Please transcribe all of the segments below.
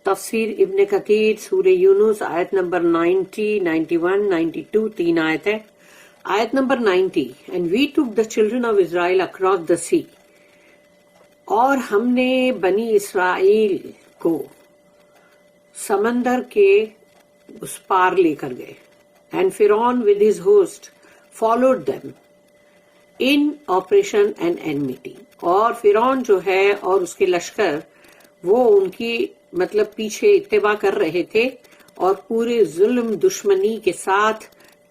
تفسیر ابن کثیر سورہ یونس آیت نمبر 90, 91, 92 تین آیت ہے. آیت number 90 and we took the children of Israel across the sea, اور ہم نے بنی اسرائیل کو سمندر کے اس پار لے کر گئے. اینڈ فرعون with his host followed them in operation and enmity, اور فرعون جو ہے اور اس کے لشکر وہ ان کی مطلب پیچھے اتباع کر رہے تھے اور پورے ظلم دشمنی کے ساتھ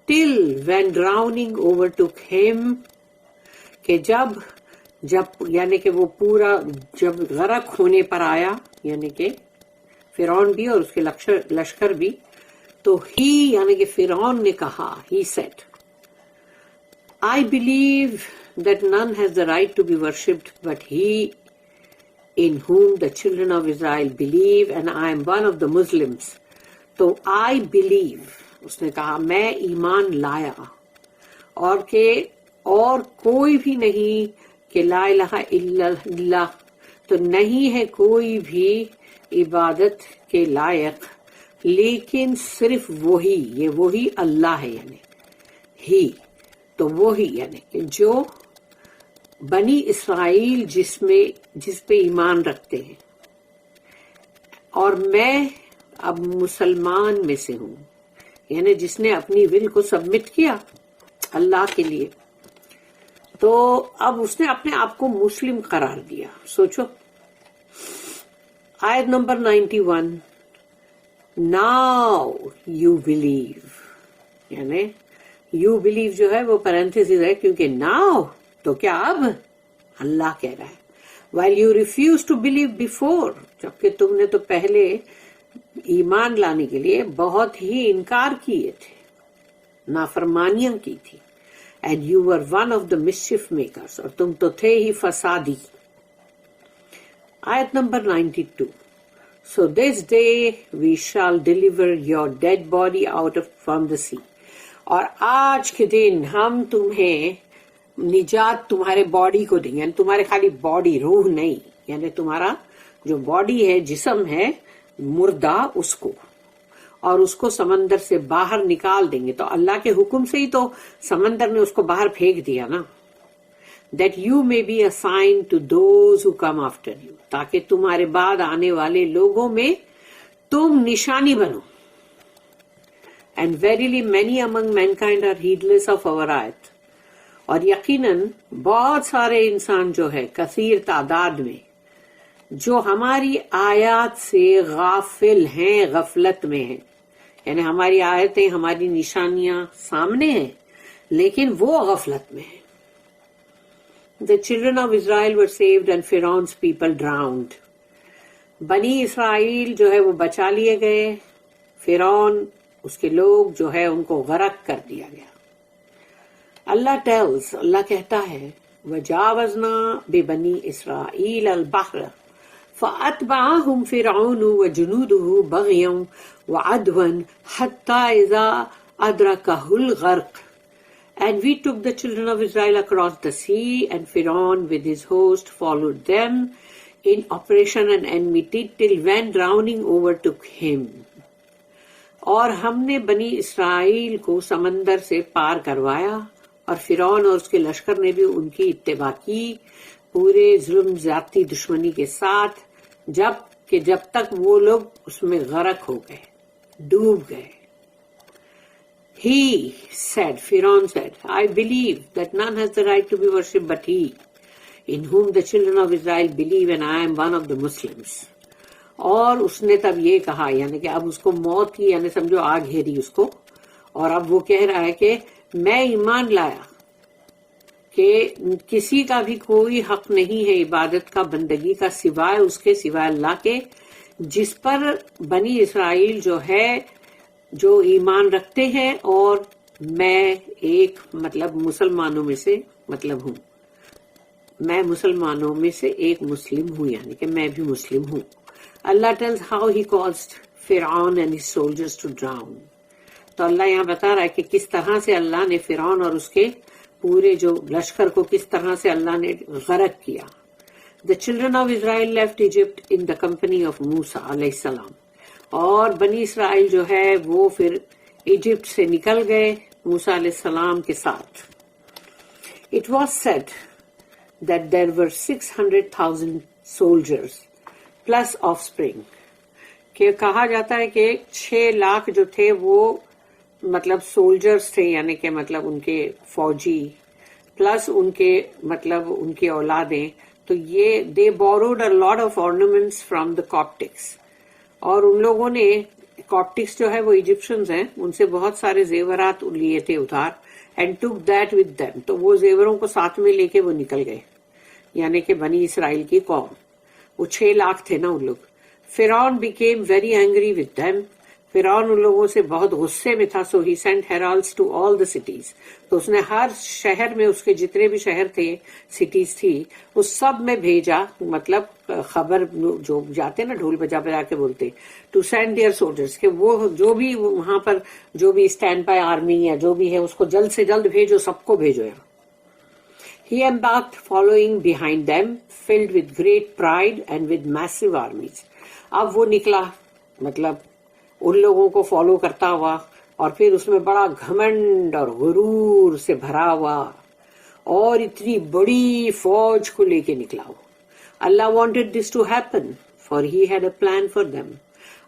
till when drowning overtook him، کہ جب یعنی کہ وہ پورا جب غرق ہونے پر آیا، یعنی کہ فرعون بھی اور اس کے لشکر بھی، تو ہی یعنی کہ فرعون نے کہا، he said I believe that none has the right to be worshipped but he in whom the children of Israel believe and I am one of the Muslims. تو I believe، اس نے کہا میں ایمان لایا اور کوئی بھی نہیں کہ لا الہ الا اللہ، تو نہیں ہے کوئی بھی عبادت کے لائق لیکن صرف وہی، یہ وہی اللہ ہے، یعنی ہی، تو وہی یعنی کہ جو بنی اسرائیل جس پہ ایمان رکھتے ہیں، اور میں اب مسلمان میں سے ہوں، یعنی جس نے اپنی ول کو سبمٹ کیا اللہ کے لیے، تو اب اس نے اپنے آپ کو مسلم قرار دیا. سوچو آیت نمبر 91 ناؤ یو بلیو، یعنی یو بلیو جو ہے وہ پیرنتھیسز ہے، کیونکہ ناؤ تو کیا اب اللہ کہہ رہا ہے، while you refused to believe before، جبکہ تم نے تو پہلے ایمان لانے کے لیے بہت ہی انکار کیے تھے، نافرمانیاں کی تھی. and you were one of the mischief makers، اور تم تو تھے ہی فسادی. آیت number 92 so this day we shall deliver your dead body out from the sea، اور آج کے دن ہم تمہیں نجات تمہارے باڈی کو دیں گے، یعنی تمہارے خالی باڈی، روح نہیں، یعنی تمہارا جو باڈی ہے، جسم ہے مردہ، اس کو، اور اس کو سمندر سے باہر نکال دیں گے. تو اللہ کے حکم سے ہی تو سمندر نے اس کو باہر پھینک دیا نا. that you may be a sign to those who come after you، تاکہ تمہارے بعد آنے والے لوگوں میں تم نشانی بنو. and verily many among mankind are heedless of our ayat، اور یقیناً بہت سارے انسان جو ہے کثیر تعداد میں جو ہماری آیات سے غافل ہیں، غفلت میں ہیں، یعنی ہماری آیتیں، ہماری نشانیاں سامنے ہیں لیکن وہ غفلت میں ہیں. The children of Israel were saved and Pharaoh's people drowned، بنی اسرائیل جو ہے وہ بچا لیے گئے، فرعون اس کے لوگ جو ہے ان کو غرق کر دیا گیا. اللہ کہتا ہے وَجَاوَزْنَا بِبَنِي إِسْرَائِيلَ الْبَحْرَ فَأَتْبَعَهُمْ فِرْعَوْنُ وَجُنُودُهُ بَغْيًا وَعَدْوًا حَتَّى إِذَا أَدْرَكَهُ الْغَرْقُ and we took the children of Israel across the sea and Pharaoh with his host followed them in operation and enmity till when drowning overtook him. اور ہم نے بنی اسرائیل کو سمندر سے پار کروایا اور فرعون اور اس کے لشکر نے بھی ان کی اتباع کی پورے ظلم زیادتی دشمنی کے ساتھ، جب تک وہ لوگ اس میں غرق ہو گئے، ڈوب گئے. He said، Pharaoh said، I believe that none has the right to be worshipped but he in whom the children of Israel believe and I am one of the Muslims. اور اس نے تب یہ کہا، یعنی کہ اب اس کو موت کی یعنی سمجھو آگ گھیری اس کو، اور اب وہ کہہ رہا ہے کہ میں ایمان لایا کہ کسی کا بھی کوئی حق نہیں ہے عبادت کا، بندگی کا، سوائے اس کے، سوائے اللہ کے، جس پر بنی اسرائیل جو ہے جو ایمان رکھتے ہیں، اور میں ایک مطلب مسلمانوں میں سے ہوں، میں مسلمانوں میں سے ایک مسلم ہوں، یعنی کہ میں بھی مسلم ہوں. اللہ tells how he caused Pharaoh and his soldiers to drown. تو اللہ یہاں بتا رہا ہے کہ کس طرح سے اللہ نے فرعون اور اس کے پورے جو لشکر کو کس طرح سے اللہ نے غرق کیا. The children of Israel left Egypt in the company of Musa alayhi salam. اور بنی اسرائیل جو ہے وہ پھر ایجپٹ سے نکل گئے موسیٰ علیہ السلام کے ساتھ. It was said that there were 600,000 soldiers plus offspring. کہ کہا جاتا ہے کہ 6 لاکھ جو تھے وہ مطلب سولجرز تھے، یعنی کہ مطلب ان کے فوجی پلس ان کے مطلب ان کی اولادیں. تو یہ they borrowed a lot of ornaments from the Coptics. اور ان لوگوں نے کاپٹکس جو ہے وہ ایجپشنز ہیں، ان سے بہت سارے زیورات لیے تھے ادھار. And took that with them. تو وہ زیوروں کو ساتھ میں لے کے وہ نکل گئے، یعنی کہ بنی اسرائیل کی قوم. وہ 6 لاکھ تھے نا ان لوگ. فرعون became very angry with them. فرعون ان لوگوں سے بہت غصے میں تھا. So he sent heralds to all the cities. تو اس نے ہر شہر میں، اس کے جتنے بھی شہر تھے، سٹیز تھی، اس سب میں بھیجا، مطلب خبر جو جاتے نا ڈھول بجا بجا کے بولتے، ٹو سینڈ دیئر سولجرز، کہ وہ جو بھی وہاں پر جو بھی اسٹینڈ بائی آرمی یا جو بھی ہے اس کو جلد سے جلد بھیجو، سب کو بھیجو یہاں. He embarked following behind them, filled with great pride and with massive armies. اب وہ نکلا مطلب ان لوگوں کو فالو کرتا ہوا، اور پھر اس میں بڑا گھمنڈ اور غرور سے بھرا ہوا، اور اتنی بڑی فوج کو لے کے نکلا ہوا. اللہ wanted this to happen for he had a plan for them.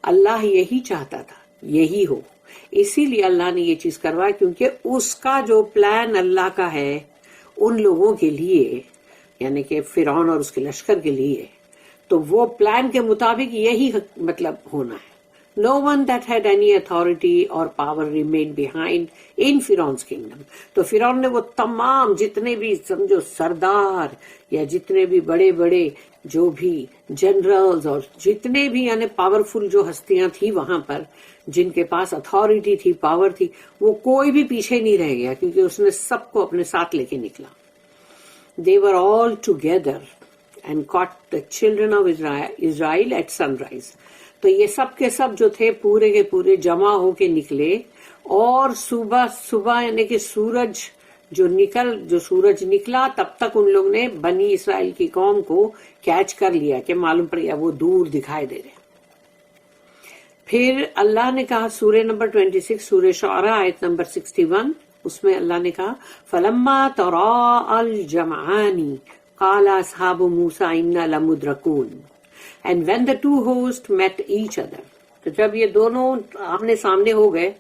اللہ یہی چاہتا تھا یہی ہو، اسی لیے اللہ نے یہ چیز کروایا، کیونکہ اس کا جو پلان اللہ کا ہے ان لوگوں کے لیے، یعنی کہ فرعون اور اس کے لشکر کے لیے، تو وہ پلان کے مطابق یہی مطلب ہونا ہے. No one that had any authority or power remained behind in Pharaoh's kingdom. تو فرعون نے وہ تمام جتنے بھی سمجھو سردار یا جتنے بھی بڑے بڑے جو بھی جنرلز اور جتنے بھی یعنی پاورفل جو ہستیاں تھی وہاں پر، جن کے پاس اتھارٹی تھی، پاور تھی، وہ کوئی بھی پیچھے نہیں رہ گیا، کیونکہ اس نے سب کو اپنے ساتھ لے کے نکلا. They were all together and caught the children of Israel at sunrise. تو یہ سب کے سب جو تھے پورے کے پورے جمع ہو کے نکلے، اور صبح یعنی کہ سورج نکلا تب تک ان لوگ نے بنی اسرائیل کی قوم کو کیچ کر لیا کہ معلوم پڑ گیا وہ دور دکھائی دے رہے. پھر اللہ نے کہا سورہ نمبر 26 سورہ شعراء آیت نمبر 61، اس میں اللہ نے کہا فَلَمَّا تَرَاءَ الْجَمْعَانِ قَالَ أَصْحَابُ مُوسَىٰ إِنَّا لَمُدْرَكُونَ. And when the two hosts met each other، تو جب یہ دونوں آمنے سامنے ہو گئے،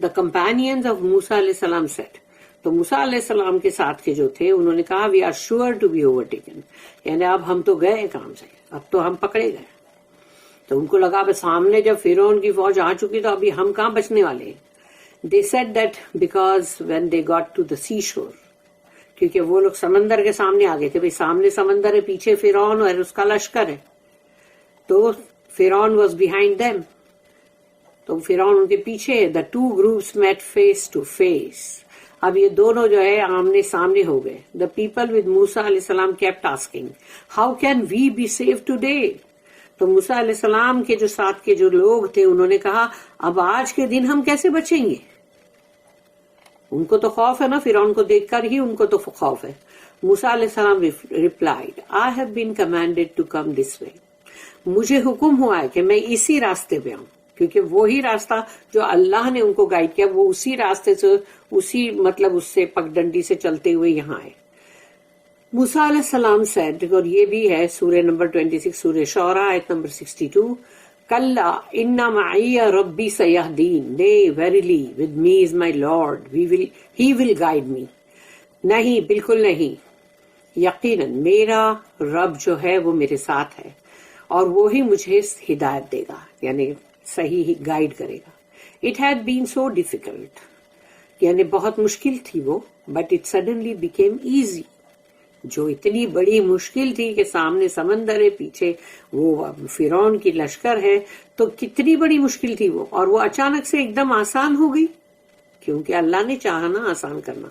the companions of موسیٰ علیہ السلام said، تو موسیٰ علیہ السلام کے ساتھ کے جو تھے انہوں نے کہا we are sure to be overtaken، یعنی اب ہم تو گئے کام سے، اب تو ہم پکڑے گئے. تو ان کو لگا بس سامنے جب فرعون کی فوج آ چکی تو ابھی ہم کہاں بچنے والے ہیں. They said that because when they got to the seashore، کیونکہ وہ لوگ سمندر کے سامنے آ گئے تھے، سامنے سمندر ہے، پیچھے فرعون اور اس کا لشکر ہے، تو فرعون واز بیہائنڈ دیم، تو فرعون ان کے پیچھے ہے. The two groups meet face to face. اب یہ دونوں جو ہے آمنے سامنے ہو گئے. دا پیپل ود موسیٰ علیہ السلام kept asking how can we be saved today. تو موسیٰ علیہ السلام کے جو ساتھ کے جو لوگ تھے انہوں نے کہا اب آج کے دن ہم کیسے بچیں گے. ان کو تو خوف ہے نا، فرعون کو دیکھ کر ہی ان کو تو خوف ہے. موسیٰ علیہ السلام replied I have been commanded to come this way. مجھے حکم ہوا ہے کہ میں اسی راستے پہ آؤں، کیونکہ وہی راستہ جو اللہ نے ان کو گائیڈ کیا وہ اسی راستے سے، اسی مطلب اس سے پگڈنڈی سے چلتے ہوئے یہاں ہے. موسیٰ علیہ السلام said، اور یہ بھی ہے سورہ نمبر 26 سورہ شعراء آیت نمبر 62، کلا ان معی ربی سیہدین، nay verily with me is my Lord, he will guide me. نہیں، بالکل نہیں، یقیناً میرا رب جو ہے وہ میرے ساتھ ہے اور وہی مجھے ہدایت دے گا، یعنی صحیح گائیڈ کرے گا. It had been so difficult، یعنی بہت مشکل تھی وہ، but it suddenly became easy. جو اتنی بڑی مشکل تھی کہ سامنے سمندر ہے، پیچھے وہ فرعون کی لشکر ہے، تو کتنی بڑی مشکل تھی وہ، اور وہ اچانک سے ایک دم آسان ہو گئی، کیونکہ اللہ نے چاہا نا آسان کرنا.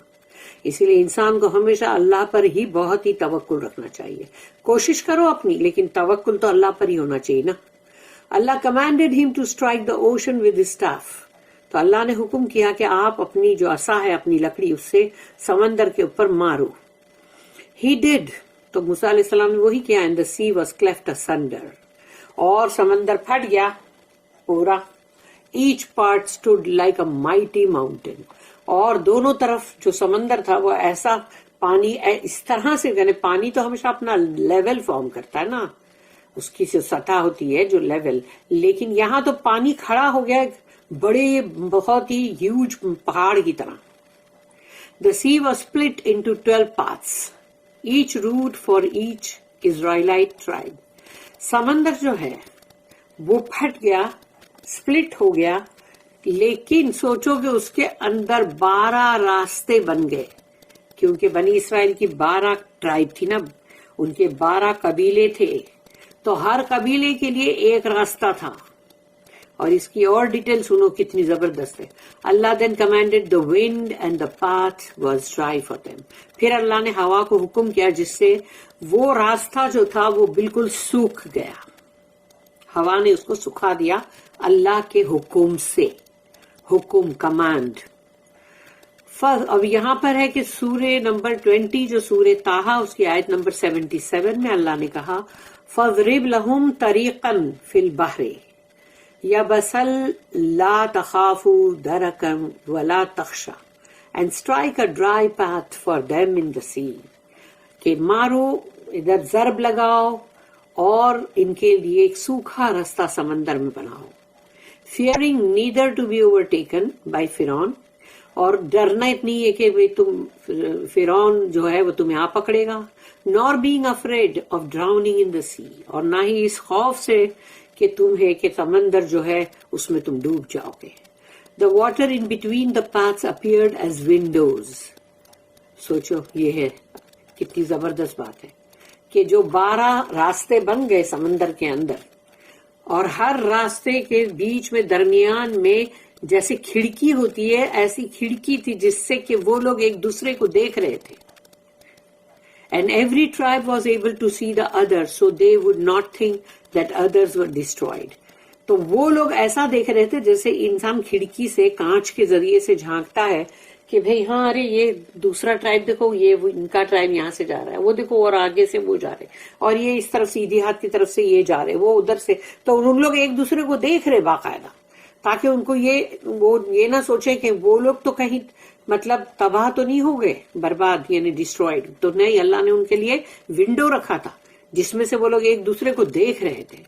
اسی لیے انسان کو ہمیشہ اللہ پر ہی بہت ہی توکل رکھنا چاہیے. کوشش کرو اپنی، لیکن توکل تو اللہ پر ہی ہونا چاہیے نا. اللہ commanded him to strike the ocean with his staff. تو اللہ نے حکم کیا کہ آپ اپنی جو عصا ہے، اپنی لکڑی، اس سے سمندر کے اوپر مارو. He did. تو موسیٰ علیہ السلام نے وہی کیا, and the sea was cleft asunder, اور سمندر پھٹ گیا پورا. Each part stood like a mighty mountain, اور دونوں طرف جو سمندر تھا وہ ایسا پانی اس طرح سے, یعنی پانی تو ہمیشہ اپنا لیول فارم کرتا ہے نا, اس کی جو سطح ہوتی ہے جو لیول, لیکن یہاں تو پانی کھڑا ہو گیا بڑے بہت ہی ہیوج پہاڑ کی طرح. The sea was split into 12 parts, each route for each Israelite tribe. سمندر جو ہے وہ پھٹ گیا, سپلٹ ہو گیا, لیکن سوچو کہ اس کے اندر 12 راستے بن گئے, کیونکہ بنی اسرائیل کی 12 ٹرائب تھی نا, ان کے 12 قبیلے تھے, تو ہر قبیلے کے لیے ایک راستہ تھا. اور اس کی اور ڈیٹیل سنو کتنی زبردست ہے. اللہ then commanded the wind and the path was dry for them. پھر اللہ نے ہوا کو حکم کیا جس سے وہ راستہ جو تھا وہ بالکل سوکھ گیا, ہوا نے اس کو سکھا دیا اللہ کے حکم سے, حکم کمانڈ. اب یہاں پر ہے کہ سورہ نمبر 20 جو سورہ طٰہٰ اس کی آیت نمبر 77 میں اللہ نے کہا فَاضْرِبْ لَهُمْ طَرِيقًا فِي الْبَحْرِ يَبَسًا لَا تَخَافُوا دَرَكًا وَلَا تَخْشَىٰ and strike a dry path for them in the sea. کہ مارو, ادھر ضرب لگاؤ اور ان کے لیے ایک سوکھا راستہ سمندر میں بناؤ. Fearing neither to be overtaken by Pharaoh, اور ڈرنا اتنی ہے کہ تم فرعون جو ہے وہ تمہیں آ پکڑے گا, nor being afraid of drowning in the sea, اور نہ ہی اس خوف سے کہ تمہیں کہ سمندر جو ہے اس میں تم ڈوب جاؤ گے. The water in between the paths appeared as windows. سوچو یہ ہے کتنی زبردست بات ہے کہ جو 12 راستے بن گئے سمندر کے اندر, اور ہر راستے کے بیچ میں درمیان میں جیسے کھڑکی ہوتی ہے ایسی کھڑکی تھی جس سے کہ وہ لوگ ایک دوسرے کو دیکھ رہے تھے. And every tribe was able to see the other, so they would not think that others were destroyed. تو وہ لوگ ایسا دیکھ رہے تھے جیسے انسان کھڑکی سے کانچ کے ذریعے سے جھانکتا ہے کہ بھئی ہاں ارے یہ دوسرا ٹرائب دیکھو, یہ ان کا ٹرائب یہاں سے جا رہا ہے, وہ دیکھو اور آگے سے وہ جا رہے, اور یہ اس طرف سیدھی ہاتھ کی طرف سے یہ جا رہے, وہ ادھر سے. تو ان لوگ ایک دوسرے کو دیکھ رہے باقاعدہ, تاکہ ان کو یہ نہ سوچے کہ وہ لوگ تو کہیں مطلب تباہ تو نہیں ہو گئے, برباد یعنی ڈسٹرائڈ. تو نہیں, اللہ نے ان کے لیے ونڈو رکھا تھا جس میں سے وہ لوگ ایک دوسرے کو دیکھ رہے تھے.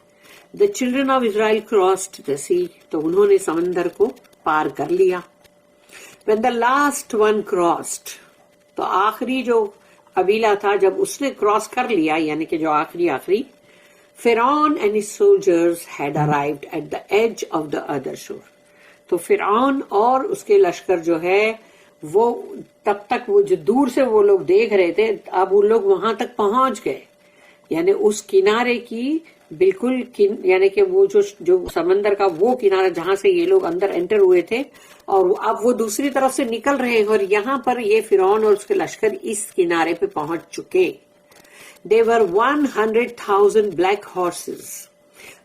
The children of Israel crossed the sea, تو انہوں نے سمندر کو پار کر لیا. When the last one crossed, تو آخری جو قبیلہ تھا جب اس نے کراس کر لیا, یعنی کہ جو آخری, Pharaoh and his soldiers had arrived at the edge of the other shore. تو فرعون اور اس کے لشکر جو ہے وہ تب تک وہ جو دور سے وہ لوگ دیکھ رہے تھے, اب وہ لوگ وہاں تک پہنچ گئے, یعنی اس کنارے کی بالکل یعنی کہ وہ جو سمندر کا وہ کنارہ جہاں سے یہ لوگ اندر انٹر ہوئے تھے, اور اب وہ دوسری طرف سے نکل رہے ہیں, اور یہاں پر یہ فرعون اور اس کے لشکر اس کنارے پہ پہنچ چکے. They were 100,000 black horses.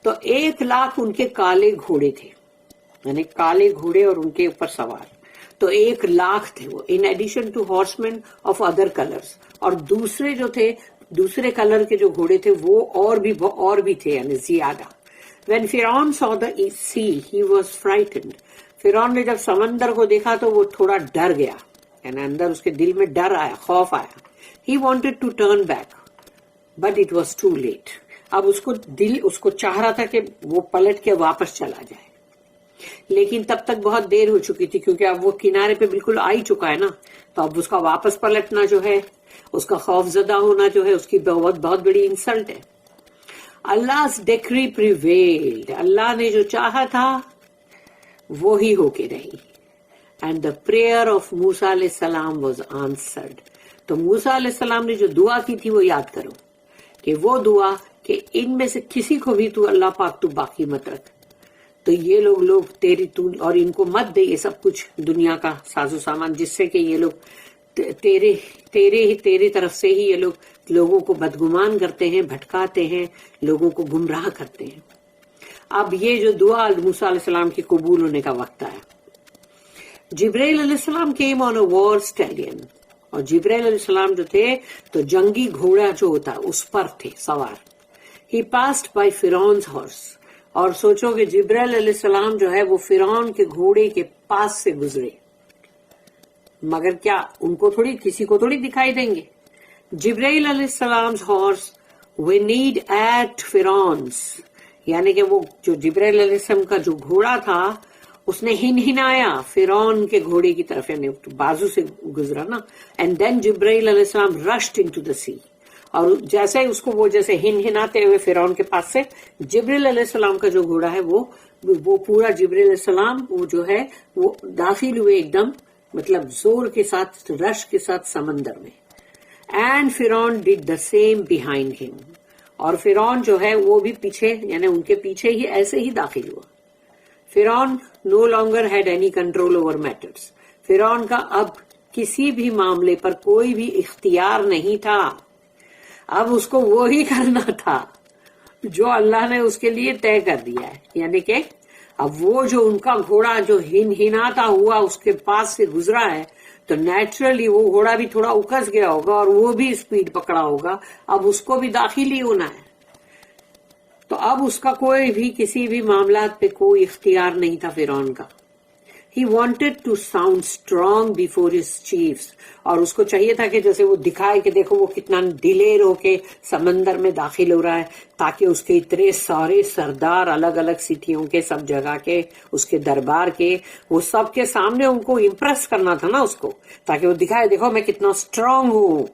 تو 100,000 ان کے کالے گھوڑے تھے, یعنی کالے گھوڑے اور ان کے اوپر سوار, تو 100,000 تھے وہ, in addition to horsemen of other colors. اور دوسرے جو تھے دوسرے کلر کے جو گھوڑے تھے وہ اور بھی تھے, یعنی زیادہ. When Pharaoh saw the sea, he was frightened. فرعون نے جب سمندر کو دیکھا تو وہ تھوڑا ڈر گیا, یعنی اندر اس کے دل میں ڈر آیا, خوف آیا. He wanted to turn back, but it was too late. اب اس کو چاہ رہا تھا کہ وہ پلٹ کے واپس چلا جائے, لیکن تب تک بہت دیر ہو چکی تھی, کیونکہ اب وہ کنارے پہ بالکل آ ہی چکا ہے نا. تو اب اس کا واپس پلٹنا جو ہے, اس کا خوف زدہ ہونا جو ہے, اس کی بہت بڑی انسلٹ ہے. Allah's decree prevailed. اللہ نے جو چاہا تھا وہی ہو کے رہی. And the prayer of موسیٰ علیہ السلام was answered. تو موسیٰ علیہ السلام نے جو دعا کی تھی وہ یاد کرو, کہ وہ دعا کہ ان میں سے کسی کو بھی تو اللہ پاک تو باقی مت رکھ, تو یہ لوگ تیری تو, اور ان کو مت دے یہ سب کچھ دنیا کا ساز و سامان, جس سے کہ یہ لوگ تیرے طرف سے ہی یہ لوگوں کو بدگمان کرتے ہیں, بھٹکاتے ہیں, لوگوں کو گمراہ کرتے ہیں. اب یہ جو دعا موسیٰ علیہ السلام کی قبول ہونے کا وقت آیا. جبرائیل علیہ السلام came on a war stallion. اور جبرائیل علیہ السلام جو تھے تو جنگی گھوڑا جو ہوتا ہے اس پر تھے سوار. He passed by Pharaoh's horse. اور سوچو کہ جبرائیل علیہ السلام جو ہے وہ فرعون کے گھوڑے کے پاس سے گزرے، مگر کیا ان کو تھوڑی کسی کو تھوڑی دکھائی دیں گے. جبرائیل علیہ السلام ہارس whinnied at Pharaoh's، یعنی کہ وہ جو جبرائیل علیہ السلام کا جو گھوڑا تھا اس نے ہنہنایا فرعون کے گھوڑے کی طرف، یعنی بازو سے گزرا نا. اینڈ دین جبرائیل علیہ السلام rushed into the sea. اور جیسے اس کو وہ جیسے ہنہناتے ہوئے فرعون کے پاس سے جبرائیل علیہ السلام کا جو گھوڑا ہے وہ پورا جبرائیل علیہ السلام وہ جو ہے وہ داخل ہوئے ایک دم مطلب زور کے ساتھ رش کے ساتھ سمندر میں. اینڈ فرعون ڈیڈ دا سیم بیہائنڈ ہم، اور فرعون جو ہے وہ بھی پیچھے یعنی ان کے پیچھے ہی ایسے ہی داخل ہوا. فرعون no longer had any control over matters. فرعون کا اب کسی بھی معاملے پر کوئی بھی اختیار نہیں تھا. اب اس کو وہی کرنا تھا جو اللہ نے اس کے لیے طے کر دیا ہے، یعنی کہ اب وہ جو ان کا گھوڑا جو ہنہناتا ہوا اس کے پاس سے گزرا ہے تو نیچرلی وہ گھوڑا بھی تھوڑا اکس گیا ہوگا اور وہ بھی اسپیڈ پکڑا ہوگا. اب اس کو بھی داخل ہی ہونا ہے، تو اب اس کا کوئی بھی کسی بھی معاملات پہ کوئی اختیار نہیں تھا فرعون کا. He wanted to sound strong before his chiefs، اور اس کو چاہیے تھا کہ جیسے وہ دکھائے کہ دیکھو وہ کتنا دلیر ہو کے سمندر میں داخل ہو رہا ہے، تاکہ اس کے اتنے سارے سردار الگ الگ سٹیوں کے سب جگہ کے اس کے دربار کے وہ سب کے سامنے ان کو امپریس کرنا تھا نا اس کو، تاکہ وہ دکھائے دیکھو میں کتنا اسٹرانگ ہوں.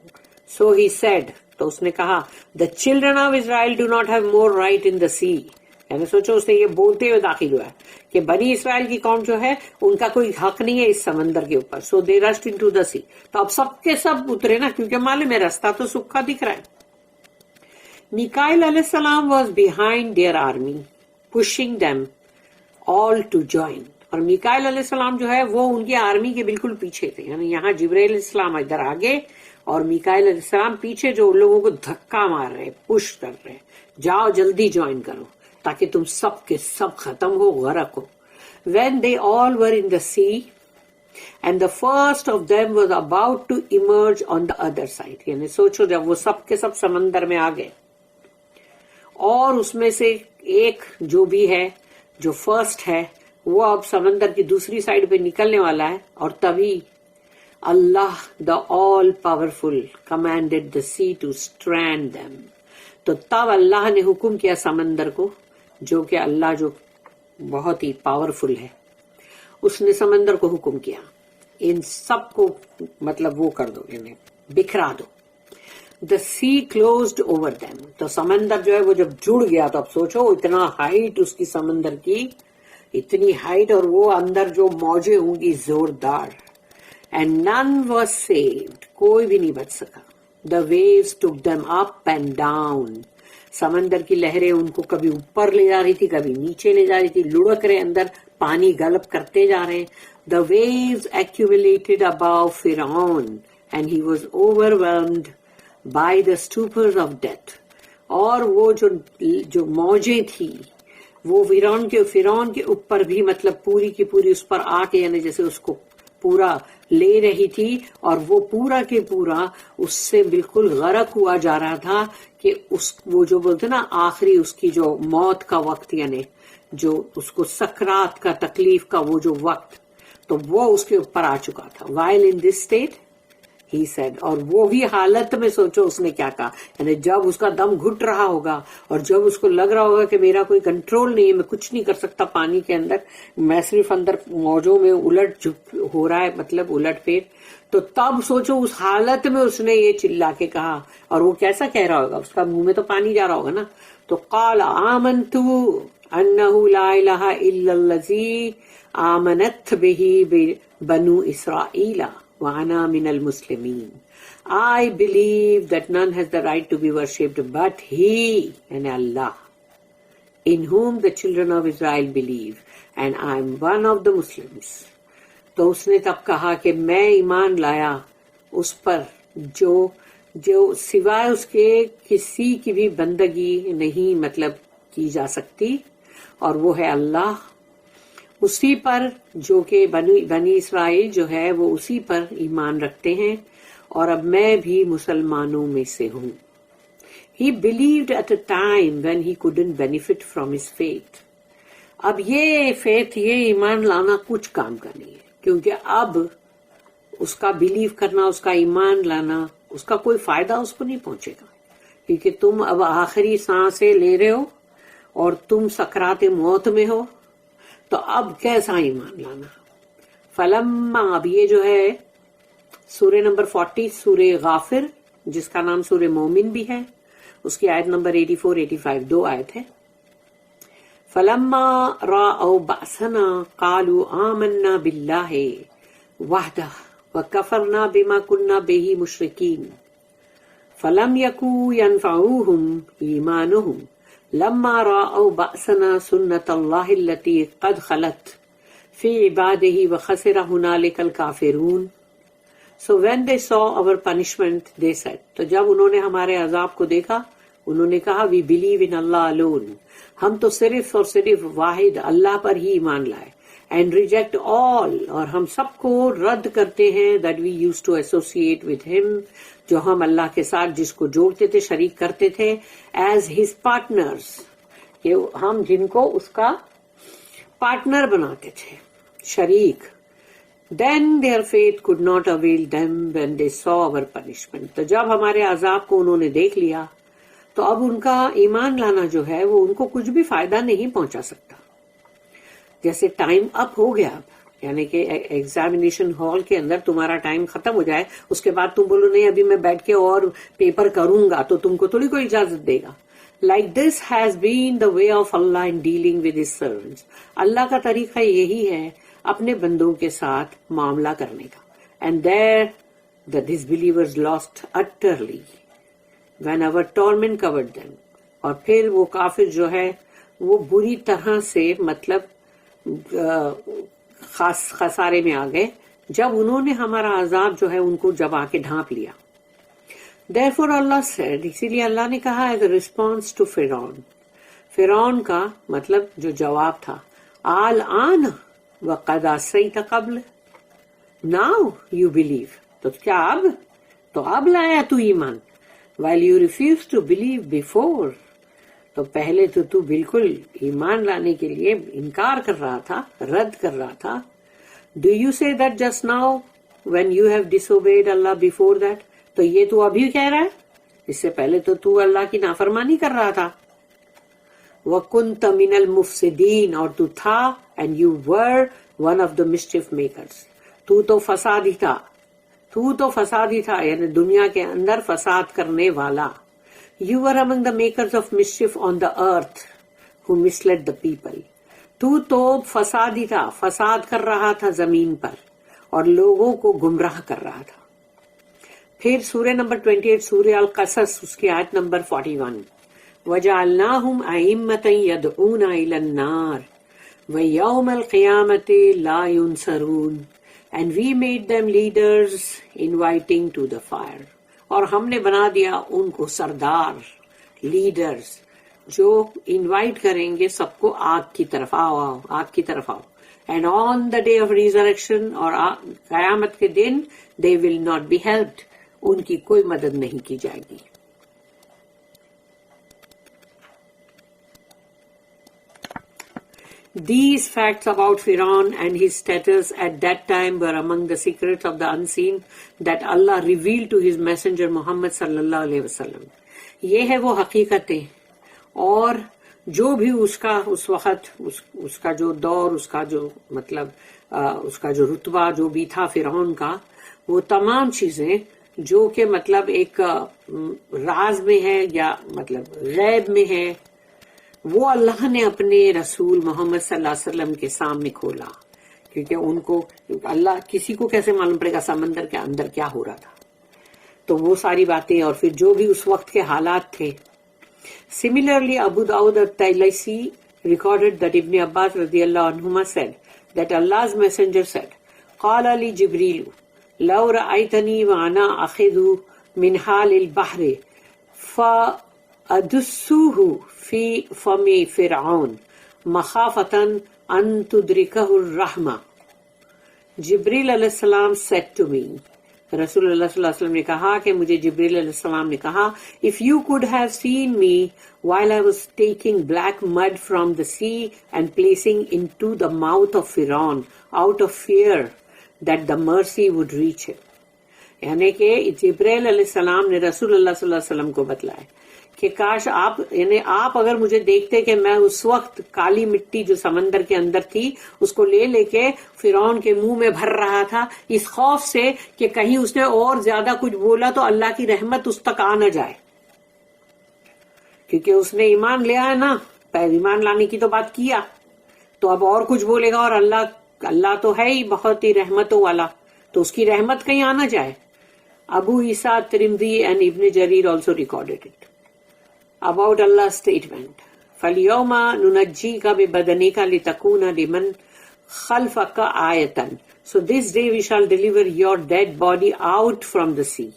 So he said، تو اس نے کہا the children of Israel do not have more right in the sea. یعنی سوچو اس نے یہ بولتے ہوئے داخل ہوا ہے کہ بنی اسرائیل کی قوم جو ہے ان کا کوئی حق نہیں ہے اس سمندر کے اوپر. سو دے رشڈ انٹو دی سی. تو اب سب کے سب اترے نا، کیونکہ معلوم ہے راستہ تو سکھا دکھ رہا ہے. میکائیل علیہ السلام was behind their army pushing them all to join. اور میکائیل علیہ السلام جو ہے وہ ان کی آرمی کے بالکل پیچھے تھے، یعنی یہاں جبرائیل علیہ السلام ادھر آگے اور میکائیل علیہ السلام پیچھے جو لوگوں کو دھکا مار رہے پش کر رہے جاؤ جلدی جوائن کرو تاکہ تم سب کے سب ختم ہو، غرق ہو. When they all were in the sea and the first of them was about to emerge on the other side، یعنی سوچو جب وہ سب کے سب سمندر میں آ گئے اور اس میں سے ایک جو بھی ہے جو فرسٹ ہے وہ اب سمندر کی دوسری سائڈ پہ نکلنے والا ہے، اور تبھی اللہ the all powerful commanded the sea to strand them. تو تب اللہ نے حکم کیا سمندر کو، جو کہ اللہ جو بہت ہی پاورفل ہے، اس نے سمندر کو حکم کیا ان سب کو مطلب وہ کر دو، یعنی بکھرا دو. دا سی کلوزڈ اوور دیم. تو سمندر جو ہے وہ جب جڑ گیا تو اب سوچو اتنا ہائٹ اس کی سمندر کی، اتنی ہائٹ، اور وہ اندر جو موجیں ہوں گی زوردار. اینڈ نن واز سیوڈ، کوئی بھی نہیں بچ سکا. The waves took them up and down. سمندر کی لہریں ان کو کبھی اوپر لے جا رہی تھی کبھی نیچے لے جا رہی تھی، لڑک رہے اندر، پانی گلپ کرتے جا رہے. دا ویوز accumulated above فرعون and he was overwhelmed by the stupors of death. اور وہ جو موجیں تھی وہ فرعون کے اوپر بھی مطلب پوری کی پوری اس پر آ کے یعنی جیسے اس کو پورا لے رہی تھی، اور وہ پورا کے پورا اس سے بالکل غرق ہوا جا رہا تھا کہ وہ جو بولتے نا آخری اس کی جو موت کا وقت، یعنی جو اس کو سکرات کا تکلیف کا وہ جو وقت، تو وہ اس کے اوپر آ چکا تھا. while in this state he said، اور وہی حالت میں سوچو اس نے کیا کہا، یعنی جب اس کا دم گھٹ رہا ہوگا اور جب اس کو لگ رہا ہوگا کہ میرا کوئی کنٹرول نہیں ہے، میں کچھ نہیں کر سکتا پانی کے اندر، میں صرف اندر موجوں میں الٹ ہو رہا ہے مطلب الٹ پھیر، تو تب سوچو اس حالت میں اس نے یہ چلا کے کہا. اور وہ کیسا کہہ رہا ہوگا، اس کا منہ میں تو پانی جا رہا ہوگا نا. تو قال آمنت انہ لا الہ الا الذی آمنت بہ بنو اسرائیل وَأَنَا مِنَ الْمُسْلِمِينَ. I believe that none has the right to be worshipped but He, and Allah, in whom the children of Israel believe, and I am one of the Muslims. تو اس نے تب کہا کہ میں ایمان لایا اس پر جو سوائے اس کے کسی کی بھی بندگی نہیں مطلب کی جا سکتی، اور وہ ہے اللہ، اسی پر جو کہ بنی اسرائیل جو ہے وہ اسی پر ایمان رکھتے ہیں، اور اب میں بھی مسلمانوں میں سے ہوں. He believed at a time when he couldn't benefit from his faith. اب یہ فیتھ، یہ ایمان لانا کچھ کام کا نہیں ہے، کیونکہ اب اس کا بلیو کرنا، اس کا ایمان لانا، اس کا کوئی فائدہ اس کو نہیں پہنچے گا، کیونکہ تم اب آخری سانسیں لے رہے ہو اور تم سکرات موت میں ہو، تو اب کیسا ایمان لانا. فلما، اب یہ جو ہے سورہ نمبر 40 سورہ غافر، جس کا نام سورہ مومن بھی ہے، اس کی آیت نمبر 84 85 دو آیت ہے. فلما رأوا بأسنا قالوا آمنا بالله وحده وكفرنا بما كنا به مشركين فلم يكن ينفعوهم إيمانهم لما رأوا بأسنا سنة الله التي قد خلت في عباده وخسر هنالك الكافرون. So when they saw our punishment, they said, تو جب انہوں نے ہمارے عذاب کو دیکھا، انہوں نے کہا we believe in Allah alone، ہم تو صرف اور صرف واحد اللہ پر ہی ایمان لائے. اینڈ ریجیکٹ آل، اور ہم سب کو رد کرتے ہیں that we used to associate with ہم، جو ہم اللہ کے ساتھ جس کو جوڑتے تھے، شریک کرتے تھے، ایز ہز پارٹنرز، کہ ہم جن کو اس کا پارٹنر بناتے تھے، شریک. Then their faith could not avail them when they saw our punishment. تو جب ہمارے عذاب کو انہوں نے دیکھ لیا تو اب ان کا ایمان لانا جو ہے وہ ان کو کچھ بھی فائدہ نہیں پہنچا سکتا. جیسے ٹائم اپ ہو گیا، یعنی کہ ایگزامینیشن ہال کے اندر تمہارا ٹائم ختم ہو جائے، اس کے بعد تم بولو نہیں ابھی میں بیٹھ کے اور پیپر کروں گا، تو تم کو تھوڑی کوئی اجازت دے گا. Like this has been the way of اللہ in dealing with his servants. اللہ کا طریقہ یہی ہے اپنے بندوں کے ساتھ معاملہ کرنے کا. And there the disbelievers lost utterly when our torment covered them. اور پھر وہ کافر جو ہے وہ بری طرح سے مطلب خسارے میں آ گئے جب انہوں نے ہمارا عذاب جو ہے ان کو جب آ کے ڈھانپ لیا. Therefore Allah said، اسی لیے اللہ نے کہا as a response to فرعون، فرعون کا مطلب جو جواب تھا، الآن وقد عصیت قبل، now you believe، تو کیا اب لایا تو ایمان، while you refused to believe before، تو پہلے تو بالکل ایمان لانے کے لیے انکار کر رہا تھا، رد کر رہا تھا. Do you say that just now when you have disobeyed Allah before that؟ تو یہ تو ابھی کہہ رہا ہے، اس سے پہلے تو اللہ کی نافرمانی کر رہا تھا. وَكُنْتَ مِنَ الْمُفْسِدِينَ، اور تو تھا and you were one of the mischief makers، تو فسادی تھا یعنی دنیا کے اندر فساد کرنے والا. You were among the makers of mischief on the earth who misled the people. تو فسادی تھا، فساد کر رہا تھا زمین پر اور لوگوں کو گمراہ کر رہا تھا. پھر سورہ نمبر 28 سورہ القصص، اس کی آیت نمبر 41، وَجَعَلْنَاهُمْ أَئِمَّةً يَدْعُونَ إِلَى النَّارِ وَيَوْمَ الْقِيَامَةِ لَا يُنصَرُونَ. And we made them leaders inviting to the fire. اور ہم نے بنا دیا ان کو سردار، لیڈرز، جو انوائٹ کریں گے سب کو آگ کی طرف، آگ کی طرف آؤ. And on the day of resurrection, اور قیامت کے دن، they will not be helped، ان کی کوئی مدد نہیں کی جائے گی. These facts about Fir'aun and his status at that time were among the secrets of the unseen that Allah revealed to his messenger Muhammad sallallahu alaihi wasallam. یہ ہے وہ حقیقتیں، اور جو بھی اس وقت اس کا جو دور، اس کا جو مطلب اس کا جو رتبہ جو بھی تھا فرعون کا، وہ تمام چیزیں جو کہ مطلب ایک راز میں ہے یا مطلب غیب میں ہے، وہ اللہ نے اپنے رسول محمد صلی اللہ علیہ وسلم کے سامنے کھولا. کیونکہ ان کو اللہ، کسی کو کیسے معلوم پڑے گا سمندر کے اندر کیا ہو رہا تھا، تو وہ ساری باتیں اور پھر جو بھی اس وقت کے حالات تھے. Similarly, Abu Dawud at-Tayalisi recorded that Ibn Abbas radiyallahu anhuma said that Allah's messenger said, قال لي جبريل لو رأيتني وأنا أخذ من حال البحر فأدسه في فم فرعون مخافة أن تدركه الرحمة. Jibril alayhi salam said to me, رسول اللہ صلی اللہ علیہ وسلم نے کہا کہ مجھے جبریل علیہ السلام نے کہا if you could have seen me while I was taking black mud from the sea and placing into the mouth of Pharaoh out of fear that the mercy would reach him. یعنی کہ جبریل علیہ السلام نے رسول اللہ صلی اللہ علیہ وسلم کو بتلایا کہ کاش آپ یعنی آپ اگر مجھے دیکھتے کہ میں اس وقت کالی مٹی جو سمندر کے اندر تھی اس کو لے کے فرعون کے منہ میں بھر رہا تھا اس خوف سے کہ کہیں اس نے اور زیادہ کچھ بولا تو اللہ کی رحمت اس تک آ نہ جائے، کیونکہ اس نے ایمان لیا ہے نا، ایمان لانے کی تو بات کیا، تو اب اور کچھ بولے گا، اور اللہ تو ہے ہی بہت ہی رحمتوں والا، تو اس کی رحمت کہیں آ نہ جائے. ابو عیسیٰ ترمذی and Ibn Jarir also recorded it about Allah's statement فَالْيَوْمَ نُنَجِّيكَ بِبَدَنِكَ لِتَكُونَ لِمَنْ خَلْفَكَ آيَةً. So this day we shall deliver your dead body out from the sea,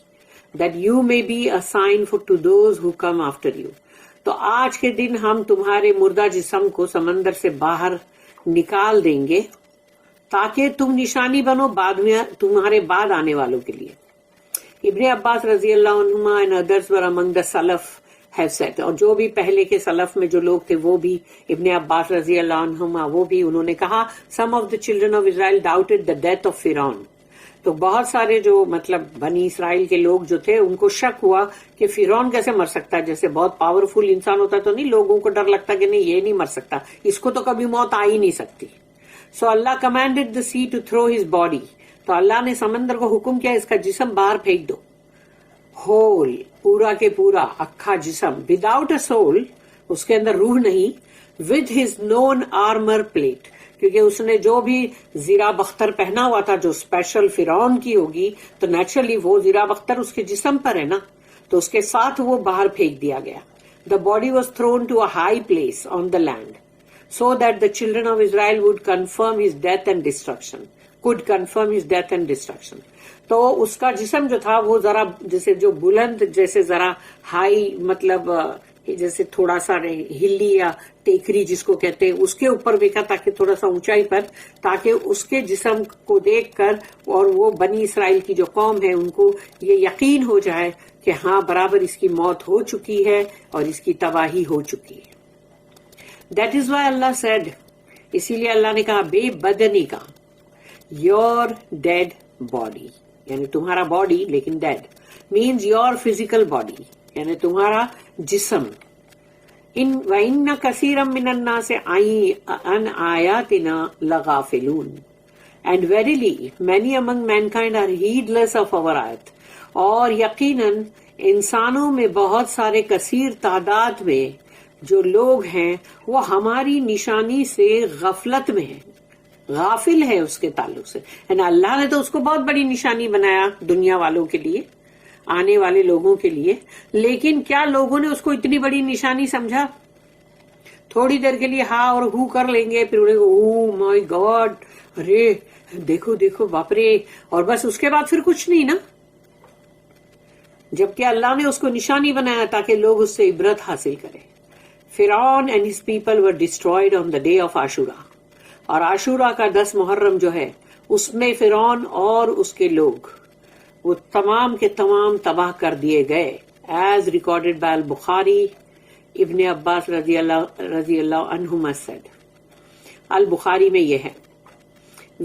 that you may be a sign to those who come after you. تو آج کے دن ہم تمہارے مردہ جسم کو سمندر سے باہر نکال دیں گے تاکہ تم نشانی بنو بعد میں تمہارے بعد آنے والوں کے لیے. ابن عباس رضی اللہ عنہما and others were among the Salaf have said, اور جو بھی پہلے کے سلف میں جو لوگ تھے وہ بھی، ابن عباس رضی اللہ عنہما وہ بھی، انہوں نے کہا some of the children of Israel doubted the death of Pharaoh. تو بہت سارے جو مطلب بنی اسرائیل کے لوگ جو تھے ان کو شک ہوا کہ فرعون کیسے مر سکتا ہے، جیسے بہت پاورفل انسان ہوتا تو نہیں لوگوں کو ڈر لگتا کہ نہیں یہ نہیں مر سکتا، اس کو تو کبھی موت آ ہی نہیں سکتی. سو اللہ commanded the sea to throw his body. تو اللہ نے سمندر کو حکم کیا اس کا جسم باہر پھینک دو، ہول پورا کے پورا اکھا جسم، وداؤٹ اے سول، اس کے اندر روح نہیں، with his known armour plate, کیونکہ اس نے جو بھی زیرہ بختر پہنا ہوا تھا جو اسپیشل فرعون کی ہوگی تو نیچرلی وہ زیرہ بختر اس کے جسم پر ہے نا، تو اس کے ساتھ وہ باہر پھینک دیا گیا. The body was thrown to a high place on the land so that the children of Israel would confirm his death and destruction. Could confirm his death and destruction. تو اس کا جسم جو تھا وہ ذرا جیسے جو بلند جیسے ذرا ہائی مطلب جیسے تھوڑا سا ہلی یا ٹیکری جس کو کہتے ہیں اس کے اوپر دیکھا تاکہ تھوڑا سا اونچائی پر، تاکہ اس کے جسم کو دیکھ کر اور وہ بنی اسرائیل کی جو قوم ہے ان کو یہ یقین ہو جائے کہ ہاں برابر اس کی موت ہو چکی ہے اور اس کی تباہی ہو چکی ہے. That is why Allah said, اسی لیے اللہ نے کہا بے بدنی کا، your dead body، یعنی تمہارا باڈی لیکن dead means your physical body، یعنی تمہارا جسم. وَإِنَّ كَثِيرًا مِّنَ النَّاسِ عَنْ آيَاتِنَا لَغَافِلُونَ. And verily many among mankind are heedless of our ayat. اور یقیناً انسانوں میں بہت سارے کثیر تعداد میں جو لوگ ہیں وہ ہماری نشانی سے غفلت میں ہیں، غافل ہے اس کے تعلق سے. یعنی اللہ نے تو اس کو بہت بڑی نشانی بنایا دنیا والوں کے لیے، آنے والے لوگوں کے لیے، لیکن کیا لوگوں نے اس کو اتنی بڑی نشانی سمجھا؟ تھوڑی دیر کے لیے ہاں اور ہو کر لیں گے، پھر او مائی گاڈ، ارے دیکھو دیکھو باپ رے، اور بس اس کے بعد پھر کچھ نہیں نا. جبکہ اللہ نے اس کو نشانی بنایا تاکہ لوگ اس سے عبرت حاصل کریں. فرعون and his people were destroyed on the day of Ashura. اور عاشورہ کا 10 محرم جو ہے اس میں فرعون اور اس کے لوگ وہ تمام کے تمام تباہ کر دیے گئے. As recorded by البخاری، ابن عباس رضی اللہ عنہما said. البخاری میں یہ ہے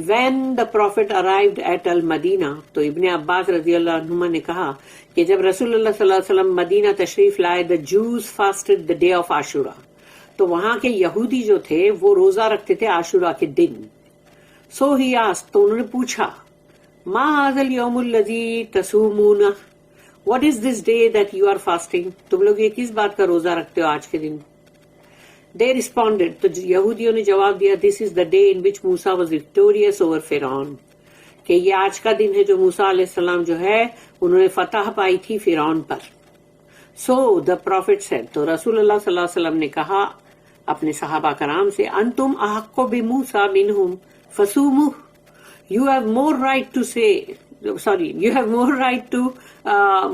When the Prophet arrived at al-Madinah، تو ابن عباس رضی اللہ عنہما نے کہا کہ جب رسول اللہ صلی اللہ علیہ وسلم مدینہ تشریف لائے، the Jews fasted the day of Ashura، تو وہاں کے یہودی جو تھے وہ روزہ رکھتے تھے عاشورہ کے دن. So he asked، تو انہوں نے پوچھا ما هذا اليوم الذي تصومون، what is this day that you are fasting، تم لوگ یہ کس بات کا روزہ رکھتے ہو آج کے دن؟ They responded، تو یہودیوں نے جواب دیا this is the day in which Musa was victorious over Pharaoh، کہ یہ آج کا دن ہے جو موسیٰ علیہ السلام جو ہے انہوں نے فتح پائی تھی فرعون پر. So the Prophet said، تو رسول اللہ صلی اللہ علیہ وسلم نے کہا اپنے صحابہ کرام سے انتم احق بموسیٰ منہم فصوموا، you have more right to say you have more right to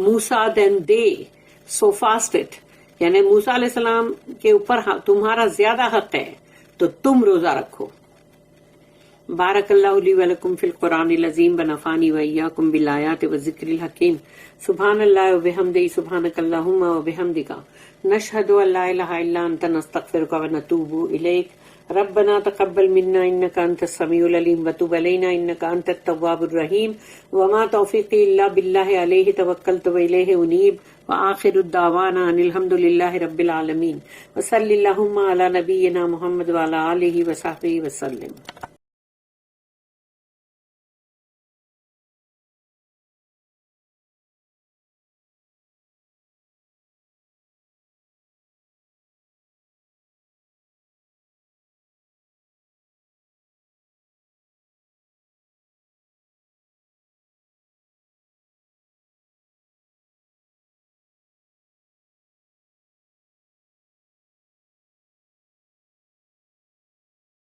Musa than they، so fast it، یعنی موسیٰ علیہ السلام کے اوپر تمہارا زیادہ حق ہے تو تم روزہ رکھو. بارک اللہ لی ولکم فی القرآن العظیم ونفعنی وإیاکم بالآیات والذکر الحکیم سبحان اللہ وبحمدہ سبحانک اللہم وبحمدک نشہد ان لا الہ الا انت نستغفرک ونتوب الیک ربنا تقبل منا انك انت السميع العليم وتب علينا انك انت التواب الرحيم وما توفيقي الا بالله عليه توكلت واليه انيب واخر الدعوانا ان الحمد لله رب العالمين وصلى اللهم على نبينا محمد وعلى اله وصحبه وسلم.